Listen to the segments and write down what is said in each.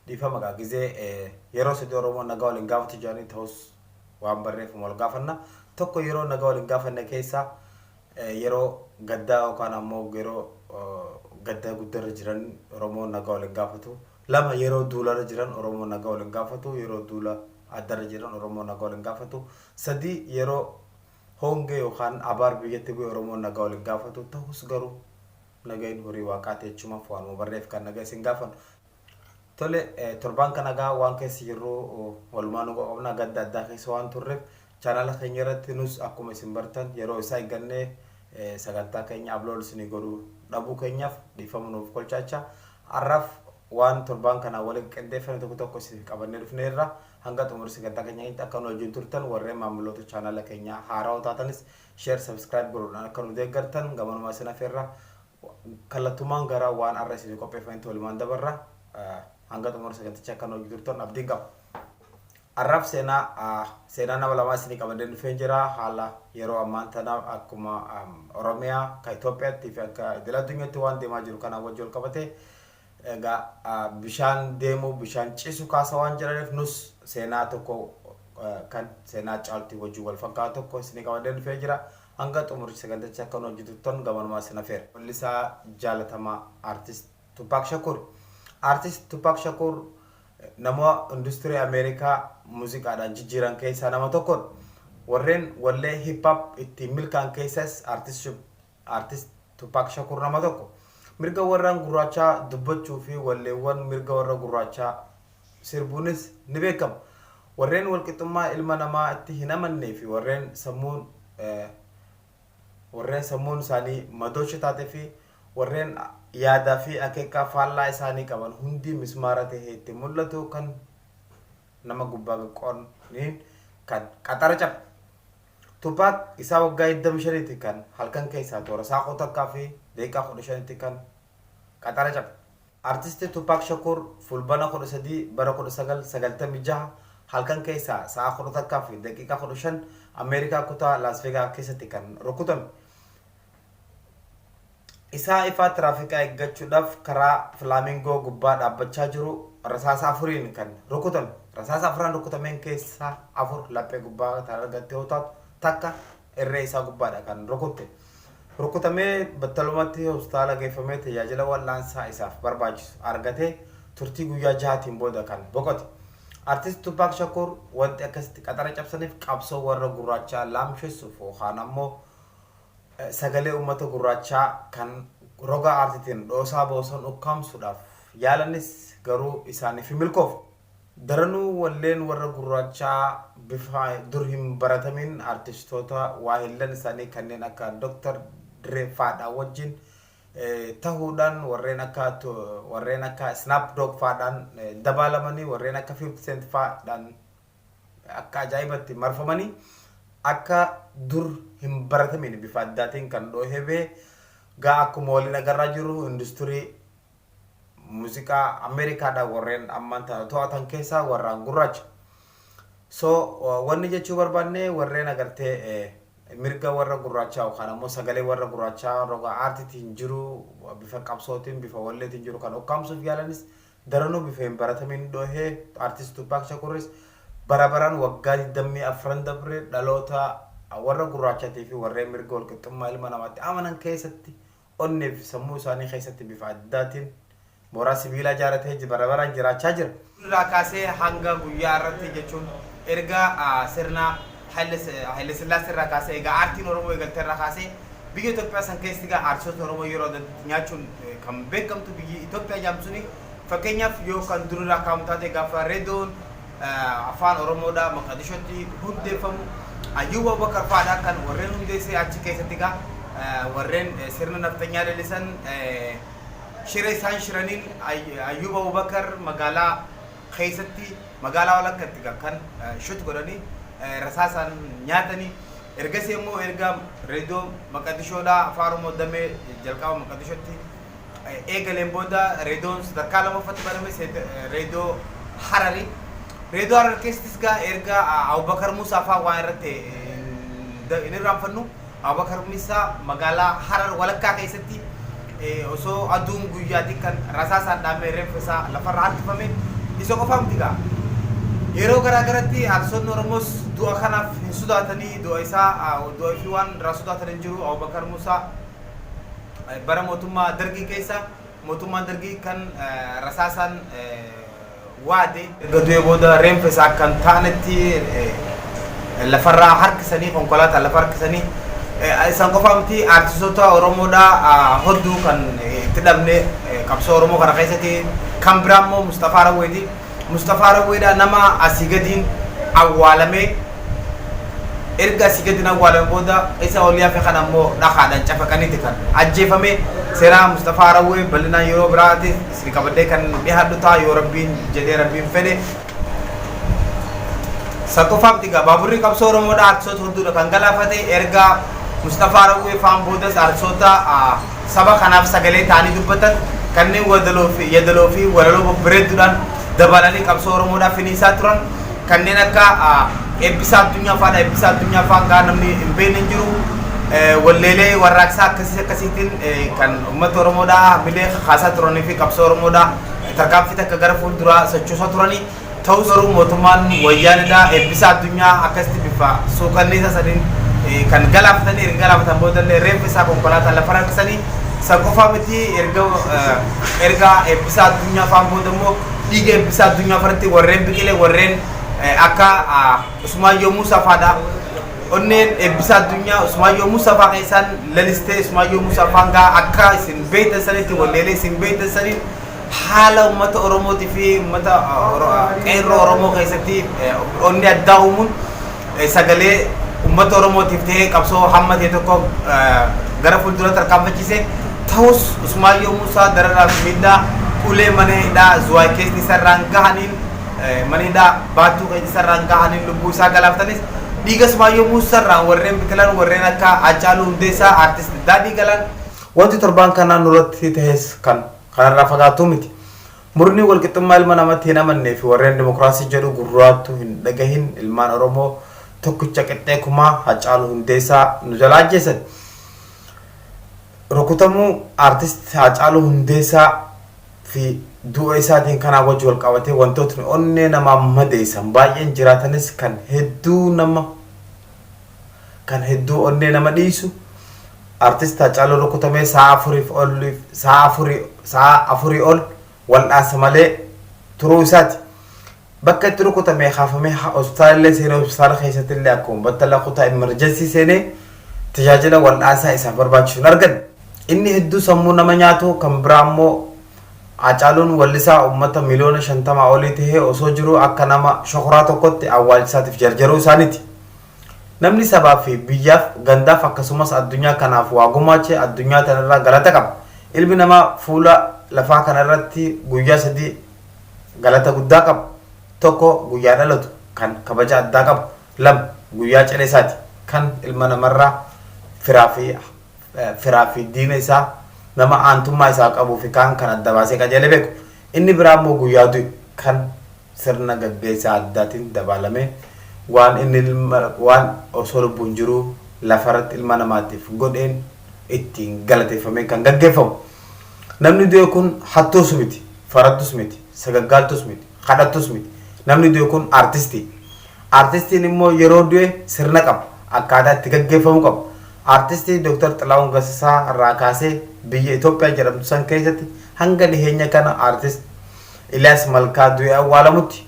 dhiifa maqaa gizee yeroo sidii Oromoo nagaa waliin gaafatu jedhanii ta'us waan barreeffamu wal gaafanna. Tokko yeroo nagaa waliin gaafanne keessa yeroo gaddaa yookaan ammoo yeroo gaddaa guddarra jiran Oromoo nagaa waliin gaafatu. Lama yeroo duularra jiran Oromoo nagaa waliin gaafatu. Yeroo duula addarra jiran Oromoo nagaa waliin gaafatu. Sadii yeroo hongee yookaan abaar biyyatti bu'e Oromoo nagaa waliin gaafatu. Ta'us garuu nagayin horii waaqaati jechumaaf waan barreef kan nagaa isin gaafan. Tole torban kana gaa waan keessa jirru walumaan qabna gadda addaa keessa waan turreef chaanala keenya irratti nus akkuma isin bartan yeroo isaa eeggannee sagantaa keenya upload isin godhu dhabuu keenyaaf dhiifama nuuf kolchaacha. Har'aaf waan torban kana waliin qindeeffame tokko isin qabannee dhufneerra hanga xumura sagantaa keenyaatti akka nu wajjin turtan warreen maamiloota chaanala keenya haaraa taatanis share subscribe godhuudhaan akka nu deeggartan gamanuma isin afeerra kallattumaan gara waan har'a isin qopheeffame walumaan dabarra. Hanga xumura sagantichaa akka nu wajjin turtan abdiin qaba. Har'aaf seenaa nama lamaa isin qabannee dhufee jira. Haala yeroo ammaan tana akkuma Oromiyaa ka Itoophiyaatti fi akka idil addunyaatti waan deemaa jiru kana wajjin wal qabate egaa bishaan deemu bishaan ciisu kaasa waan jiraniif nus seenaa tokko kan seenaa caaltii wajjin wal fakkaatu tokko isin qabannee dhufee jira. Hanga xumura sagantichaa akka nu wajjin turtan gamanuma isin afeera. Wallisaa jaalatamaa artist Tupac Shakur. Artist Tupac Shakur nama industrii Ameerikaa muuziqaadhaan jijjiiran keessaa nama tokkodha. Warreen wallee hip hop itti milkaan keessas artist Tupac Shakur nama tokko. Mirga warraan gurraachaa dubbachuu fi walleewwan mirga warra gurraachaa sirbuunis ni beekama. Warreen walqixxummaa ilma namaa itti hin amannee fi warreen sammuun isaanii madoocha taatee fi warreen yaadaa fi akeekaa faallaa isaanii qaban hundi mismaara ta'ee itti mul'atu kan nama gubbaa qooniin kan qaxara cabe. Tupac isaa waggaa 25 kan halkan keessaa toora saaqoo takkaa fi daqiiqaa 15 kan qaxara cabe. Artisti Tupac Shakur fulbana 13 bara 1996 halkan keessaa sa'a 10 takkaa fi daqiiqaa 15 Ameerikaa kutaa Las Vegas keessatti kan rukutame. Isaa ifaa tiraafikaa eeggachuudhaaf karaa Flamingo gubbaa dhaabbachaa jiru rasaasa afuriin kan rukutame. Rasaasa afuraan rukutameen keessaa afur laphee gubbaa argatte yoo taatu takka irree isaa gubbaadha kan rukutte. Rukutamee battalumatti hospitaala geeffamee tajaajila wal'aansaa isaaf barbaachisu argatee turtii guyyaa 6tiin booda kan boqote. Artist Tupac Shakur wanti akkasitti qaxara cabsaniif qabsoo warra gurraachaa laamsheessuuf yookaan ammoo sagalee uummata gurraachaa kan roga aartiitiin dhoosaa boosan ukkaamsuudhaaf yaalanis garuu isaaniif milkoof. Daranuu walleen warra gurraachaa bifa dur hin baratamin artistoota waahillan isaanii kanneen akka Dr. Dre faadhaa wajjin ta'uudhaan warreen akka Snoop Dogg faadhaan dabaalamanii warreen akka 50 Cent faadhaan akka ajaa'ibatti marfamanii akka dur hin baratamin bifa addaatiin kan dhoohee gaa akkuma waliin agarraa jiru industirii muuziqaa Ameerikaadhaa warreen ammaan to'atan keessaa warraan gurraacha. So wanni jechuu barbaanne warreen agartee mirga warra gurraachaa yookaan ammoo sagalee warra gurraachaa roga aartiitiin jiru bifa qabsootiin bifa walleetiin jiru kan ukkaamsuuf yaalanis daranuu bifa hin baratamin dhoohee artist Tupac Shakuris barabaraan waggaa 24 dabre dhaloota warra gurraachaatii fi warreen mirga walqixxummaa ilma namaatti amanan keessatti onneef sammuu isaanii keessatti bifa addaatiin mooraa sibiilaa ijaaratee barabaraan jiraachaa jira. Irraa kaasee hanga guyyaa irratti jechuun erga sirna Haile Sillaasee irraa kaasee egaa aartiin Oromoo eegaltee irraa kaasee biyya Itoophiyaa san keessatti egaa aartistoota Oromoo yeroo nyaachuun kan beekamtu biyyi Itoophiyaa jaamsuni fakkeenyaaf yoo kan dur irraa kaamu taate gaafa reedoon afaan Oromoodhaa Maqdishootti hundeeffamu Ayyuub Abubakar faadhaa kan warreen hundeessee achi keessatti egaa warreen sirna naftanyaa leellisan shiree isaan shiraniin Ayyuub Abubakar magaalaa keessatti magaalaa walakkatti kan shut godhanii rasaasaan nyaatanii ergasii immoo erga reedoo Maqdishoodhaa afaan Oromoo damee jalqaba Maqdishootti eegaleen booda reedoon sadarkaa lamaffaatti baname reedoo Hararii. Reedoo Harar keessattis gaa erga Abubakar Musaa fa'aa waan irratti inni irraanfannu Abubakar Musaa magaalaa Harar walakkaa keessatti osoo aduun guyyaatiin kan rasaasaan dhaabee reeffa isaa lafarra harkifame Isa qofaan tigaa. Yeroo garaagaratti arsoonni Oromoos du'a kanaaf hin sodaatanii du'a isaa du'a fi waan irraa sodaatan hin jiru. Abubakar Musaa bara mootummaa Dargii keessa mootummaan Dargii kan rasaasaan waade gaduu booda reenfa isaa kan ta'anitti lafarraa harkisanii konkolaataa lafa harkisanii isaan qofaa miti artistoota Oromoodhaa hodduu kan itti dhabne qabsoo Oromoo kana keessatti kan biraa immoo Mustafaa Rawweeti. Mustafaa Rawweedhaa nama asii gadiin awwaalame erga asii gadiin awwaalame booda isa oliyaa fi kan ammoo dhagaadhaan cafaqaniiti kan ajjeefame. Seera Mustafaa Rawwee bal'inaan yeroo biraatti isin qabadhee kan dhiyaadhu ta'a yoo Rabbiin jedhee Rabbiin fedhe. Sakofaaf tigaa baaburri qabsoo Oromoodhaa artistoota hedduudha kan galaafate erga Mustafaa Rawwee faan boodas artistoota saba kanaaf sagalee ta'anii dubbatan kanneen yadaloo fi walaloo babbareedduudhaan dabalanii qabsoo Oromoodhaa finiisaa turan kanneen akka Eebbisaa Addunyaa fa'aadha. Eebbisaa Addunyaa fa'aan gaa namni hin beekne hin jiru. Walleelee warraaqsaa akkasiitiin kan uummata Oromoodhaa milee kaasaa turanii fi qabsoo Oromoodhaa tarkaanfii takka gara fuulduraa sochoosaa turanii. Ta'us garuu mootummaan wayyaanidhaa Eebbisaa Addunyaa akkasitti bifa suukanneessa sadiin kan galaafatanii erga galaafatan boodallee reenfa isaa konkolaataan lafa harkisanii isa qofaa miti erga Eebbisaa Addunyaa fa'aan booda immoo dhiiga Eebbisaa Addunyaa faratti warreen biqilee warreen akka Usmaayyoo Muusaa fa'aadha. Onneen Eebbisaa Addunyaa Usmaayyoo Muusaa fa'aa keessaan lalistee Usmaayyoo Muusaa fa'aan gaa akka isin beektan sanitti walleelee isin beektan saniin haala uummata Oromootii fi uummata qeerroo Oromoo keessatti onni addaa uumuun sagalee uummata Oromootiif ta'ee qabsoo hamma ta'e tokko gara fuuldura tarkaanfachiise. Ta'us Usmaayyoo Muusaa dararaa fi miidhaa ulee mana hidhaa Zuwaay keessi isarraan gahaniin mana hidhaa Baattuu keessi isarraan gahaniin lubbuu isaa galaaftanis dhiiga Usmaayyoo Muusaarraan warreen biqilan warreen akka Hacaaluu Hundeessaa artist Daadhii Galaan wanti torbaan kanaan nurratti ta'es kanarraa fagaatu miti. Murni walqixxummaa ilma namatti hin amannee fi warreen dimokiraasii jedhu gurraattu hin dhagahin ilmaan Oromoo tokkicha qixxee kumaa Hacaaluu Hundeessaa nu jalaa ajjeesan. Rukutamuu artist Hacaaluu Hundeessaa fi du'a isaatiin kanaa wajji wal qabatee wantootni onnee namaa madeessan baay'een jiraatanis kan hedduu onnee nama dhiisu. Artist Hacaaluu rukutamee sa'a afurii ol wal'aansa malee turuu isaati. Bakka itti rukutamee haafamee hospitaalillee seenee hospitaala keessatti illee akkuma battala kutaa emerjensii seenee tajaajila wal'aansaa isaaf barbaachisu hin arganne. Inni hedduu sammuu nama nyaatu kan biraa immoo Hacaaluun wallisaa uummata miliyoona 50 olii ta'ee osoo jiru akka nama shokoraa tokkotti awwaalchisaatiif jarjaruu isaaniiti. Namni sabaa fi biyyaaf gandaaf akkasumas addunyaa kanaaf waa gumaachee addunyaa tanarraa galata qaba. Ilmi namaa fuula lafaa kanarratti guyyaa 3 galata guddaa qaba. Tokko guyyaa dhalatu kan kabaja addaa qabu. 2 guyyaa cileessaati kan ilma namarraa firaa fi diina isaa nama aantummaa isaa qabuu fi kan adda baasee qajeelee beeku. Inni biraa immoo guyyaa du'e kan sirna gaggeessaa addaatiin dabalamee waan osoo lubbuun jiru lafarratti ilma namaatiif godheen ittiin galateeffamee kan gaggeeffamu. Namni du'e kun hattuus miti, faradduus miti, sagaggaaltuus miti, kadhattuus miti. Namni du'e kun artistii. Artistiin immoo yeroo du'e sirna qaba, akkaataa itti gaggeeffamu qaba. Artistii Dr. Xilahuun Gassisaa irraa kaasee biyya Itoophiyaa jedhamtu san keessatti hanga dhiheenya kana artist Eliyaas Malkaa du'e awwaalamutti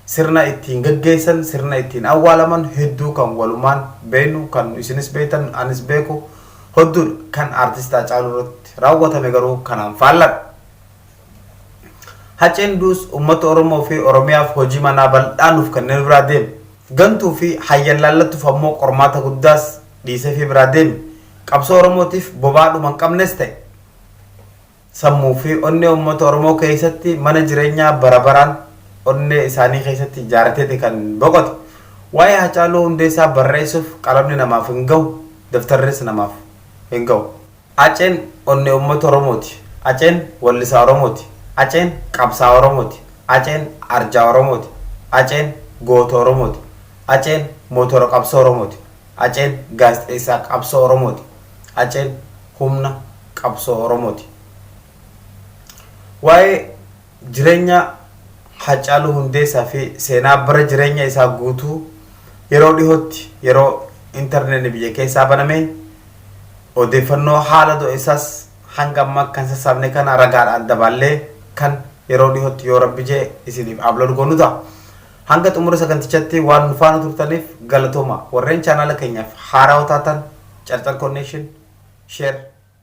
sirna ittiin gaggeessan sirna ittiin awwaalaman hedduu kan walumaan beenu kan isinis beektan anis beeku hedduudha kan artist Hacaaluu irratti raawwatame garuu kanaan faalladha. Haceen duus uummata Oromoo fi Oromiyaaf hojii manaa bal'aanuuf kanneen biraa deemu. Gantuu fi hayyan laallattuuf ammoo qormaata guddaas dhiisee fi biraa deemu. Qabsoo Oromootiif bobaadhuma hin qabnes ta'e. Sammuu fi onnee uummata Oromoo keessatti mana jireenyaa bara baraan onnee isaanii keessatti ijaarateeti kan boqote. Waa'ee Hacaaluu Hundeessaa barreessuuf qalamni namaaf hin gahu, daftarris namaaf hin gahu. Haceen onnee uummata Oromooti. Haceen wallisaa Oromooti. Haceen qabsaa Oromooti. Haceen arjaa Oromooti. Haceen goota Oromooti. Haceen mootora qabsoo Oromooti. Haceen gaazexeessaa qabsoo Oromooti. Haceen humna qabsoo Oromooti. Waa'ee jireenya Hacaaluu Hundeessaa fi seenaa bara jireenya isaa guutuu yeroo dhihootti yeroo intarneetii biyya keessaa baname odeeffannoo haala du'a isaas hanga amma kan sassaabne kana ragaadhaan daballee kan yeroo dhihootti yoo rabbi jee isiniif upload goonu ta'a. Hanga xumura sagantichatti waan nu faana turtaniif galatooma. Warreen chaanaala keenyaaf haaraa taatan Carcar Connection share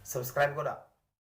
subscribe godhaa.